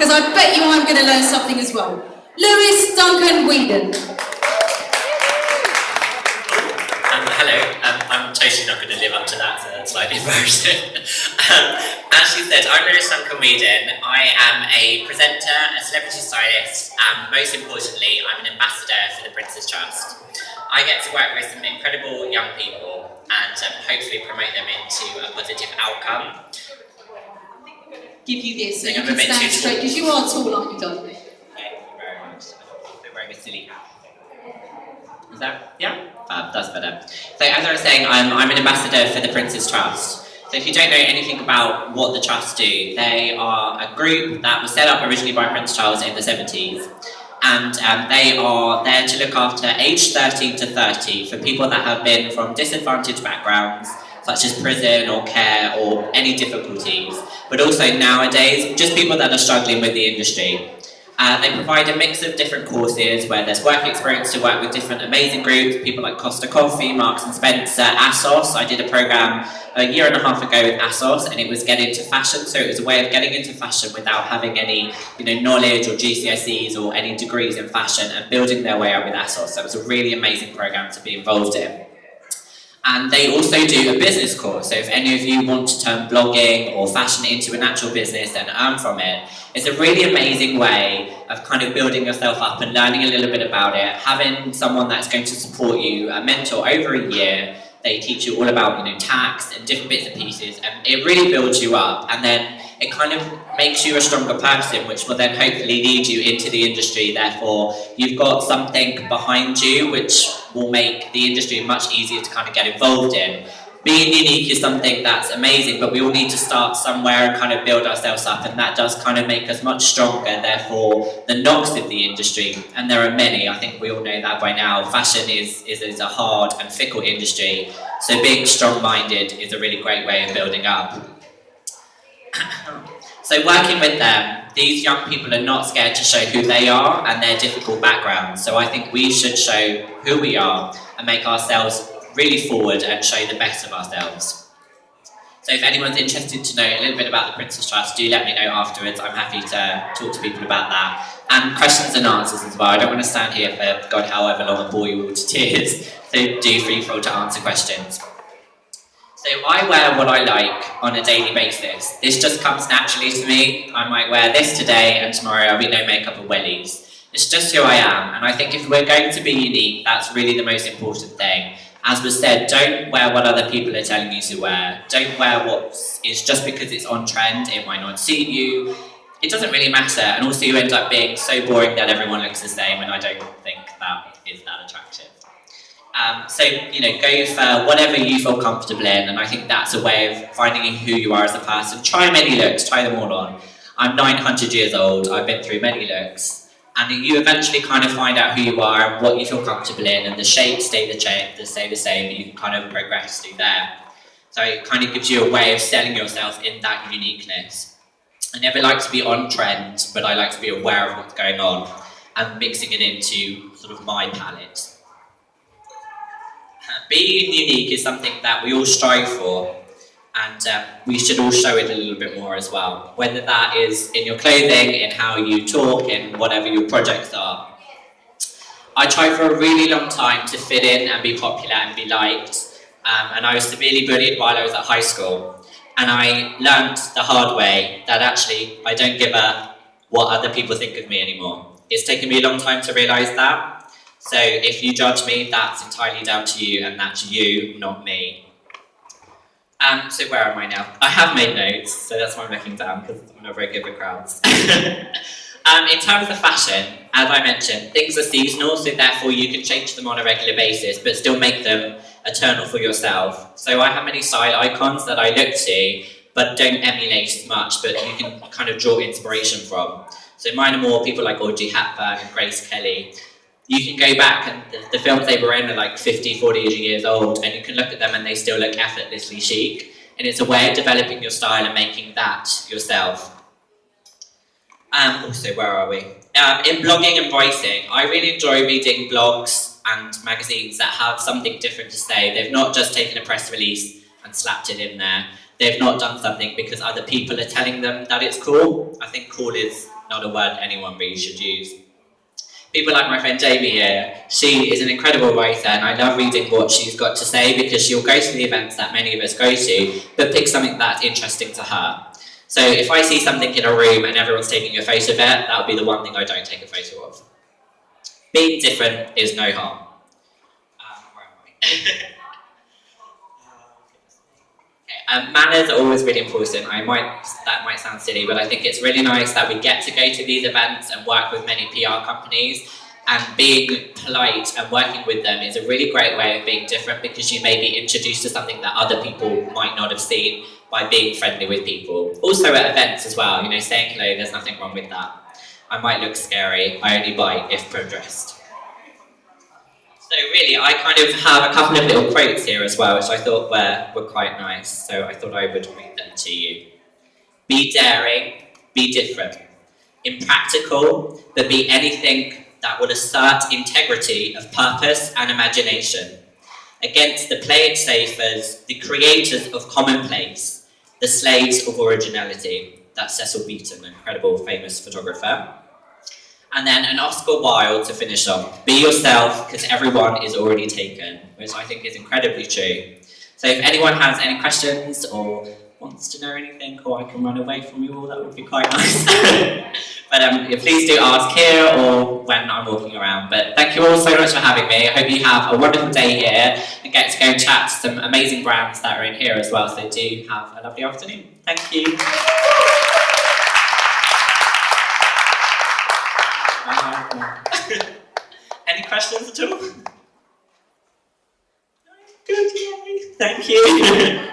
because I bet you I'm going to learn something as well. Lewis-Duncan. Hello, I'm totally not going to live up to that, so that's slightly embarrassing. As she said, I'm Lewis-Duncan. I am a presenter, a celebrity stylist, and most importantly, I'm an ambassador for the Prince's Trust. I get to work with some incredible young people and hopefully promote them into a positive outcome. Give you this so you I'm a can bit stand too straight, because you are tall, aren't you, darling? Thank you very much. I'm wearing a silly hat. Is that, yeah? That's better. So as I was saying, I'm an ambassador for the Prince's Trust. So if you don't know anything about what the Trust do, they are a group that was set up originally by Prince Charles in the 70s. And they are there to look after aged 13 to 30 for people that have been from disadvantaged backgrounds, such as prison or care or any difficulties, but also nowadays, just people that are struggling with the industry. They provide a mix of different courses where there's work experience to work with different amazing groups, people like Costa Coffee, Marks and Spencer, ASOS. I did a programme a year and a half ago with ASOS, and it was getting into fashion, so it was a way of getting into fashion without having any knowledge or GCSEs or any degrees in fashion, and building their way up with ASOS. So it was a really amazing programme to be involved in. And they also do a business course, so if any of you want to turn blogging or fashion into an actual business and earn from it, it's a really amazing way of kind of building yourself up and learning a little bit about it, having someone that's going to support you, a mentor over a year. They teach you all about tax and different bits and pieces, and it really builds you up, and then it kind of makes you a stronger person, which will then hopefully lead you into the industry. Therefore, you've got something behind you which will make the industry much easier to kind of get involved in. Being unique is something that's amazing, but we all need to start somewhere and kind of build ourselves up, and that does kind of make us much stronger, therefore, the knocks of the industry, and there are many. I think we all know that by now. Fashion is a hard and fickle industry, so being strong-minded is a really great way of building up. So working with them, these young people are not scared to show who they are and their difficult backgrounds, so I think we should show who we are and make ourselves really forward and show the best of ourselves. So if anyone's interested to know a little bit about the Prince's Trust, do let me know afterwards. I'm happy to talk to people about that. And questions and answers as well. I don't want to stand here for God however long and bore you all to tears, so do free for all to answer questions. So I wear what I like on a daily basis. This just comes naturally to me. I might wear this today and tomorrow I'll be no makeup or wellies. It's just who I am, and I think if we're going to be unique, that's really the most important thing. As was said, don't wear what other people are telling you to wear. Don't wear what is just because it's on trend. It might not suit you. It doesn't really matter, and also you end up being so boring that everyone looks the same, and I don't think that is that attractive. So, go for whatever you feel comfortable in, and I think that's a way of finding who you are as a person. Try many looks, try them all on. I'm 900 years old, I've been through many looks. And you eventually kind of find out who you are and what you feel comfortable in, and the shapes stay the same, and you can kind of progress through there. So it kind of gives you a way of selling yourself in that uniqueness. I never like to be on trend, but I like to be aware of what's going on and mixing it into sort of my palette. Being unique is something that we all strive for, and we should all show it a little bit more as well, whether that is in your clothing, in how you talk, in whatever your projects are. I tried for a really long time to fit in and be popular and be liked, and I was severely bullied while I was at high school, and I learned the hard way that actually I don't give a what other people think of me anymore. It's taken me a long time to realise that, so if you judge me, that's entirely down to you, and that's you, not me. So where am I now? I have made notes, so that's why I'm looking down, because I'm not very good with crowds. In terms of fashion, as I mentioned, things are seasonal, so therefore you can change them on a regular basis, but still make them eternal for yourself. So I have many style icons that I look to, but don't emulate as much, but you can kind of draw inspiration from. So mine are more people like Audrey Hepburn and Grace Kelly. You can go back, and the films they were in are like 50, 40 years old, and you can look at them and they still look effortlessly chic. And it's a way of developing your style and making that yourself. Also, where are we? In blogging and writing, I really enjoy reading blogs and magazines that have something different to say. They've not just taken a press release and slapped it in there. They've not done something because other people are telling them that it's cool. I think cool is not a word anyone really should use. People like my friend Jamie here, she is an incredible writer, and I love reading what she's got to say because she'll go to the events that many of us go to, but pick something that's interesting to her. So if I see something in a room and everyone's taking a photo of it, that would be the one thing I don't take a photo of. Being different is no harm. Where am I? Manners are always really important. That might sound silly, but I think it's really nice that we get to go to these events and work with many PR companies, and being polite and working with them is a really great way of being different because you may be introduced to something that other people might not have seen by being friendly with people. Also at events as well, saying hello, there's nothing wrong with that. I might look scary, I only bite if progressed. So really, I kind of have a couple of little quotes here as well, which I thought were quite nice, so I thought I would read them to you. Be daring, be different. Impractical, but be anything that will assert integrity of purpose and imagination. Against the play it safers, the creators of commonplace, the slaves of originality. That's Cecil Beaton, an incredible famous photographer. And then an Oscar Wilde to finish off. Be yourself, because everyone is already taken, which I think is incredibly true. So if anyone has any questions or wants to know anything, or I can run away from you all, that would be quite nice. But please do ask here or when I'm walking around. But thank you all so much for having me. I hope you have a wonderful day here and get to go and chat to some amazing brands that are in here as well. So do have a lovely afternoon. Thank you. Any questions at all? Good, yay. Thank you.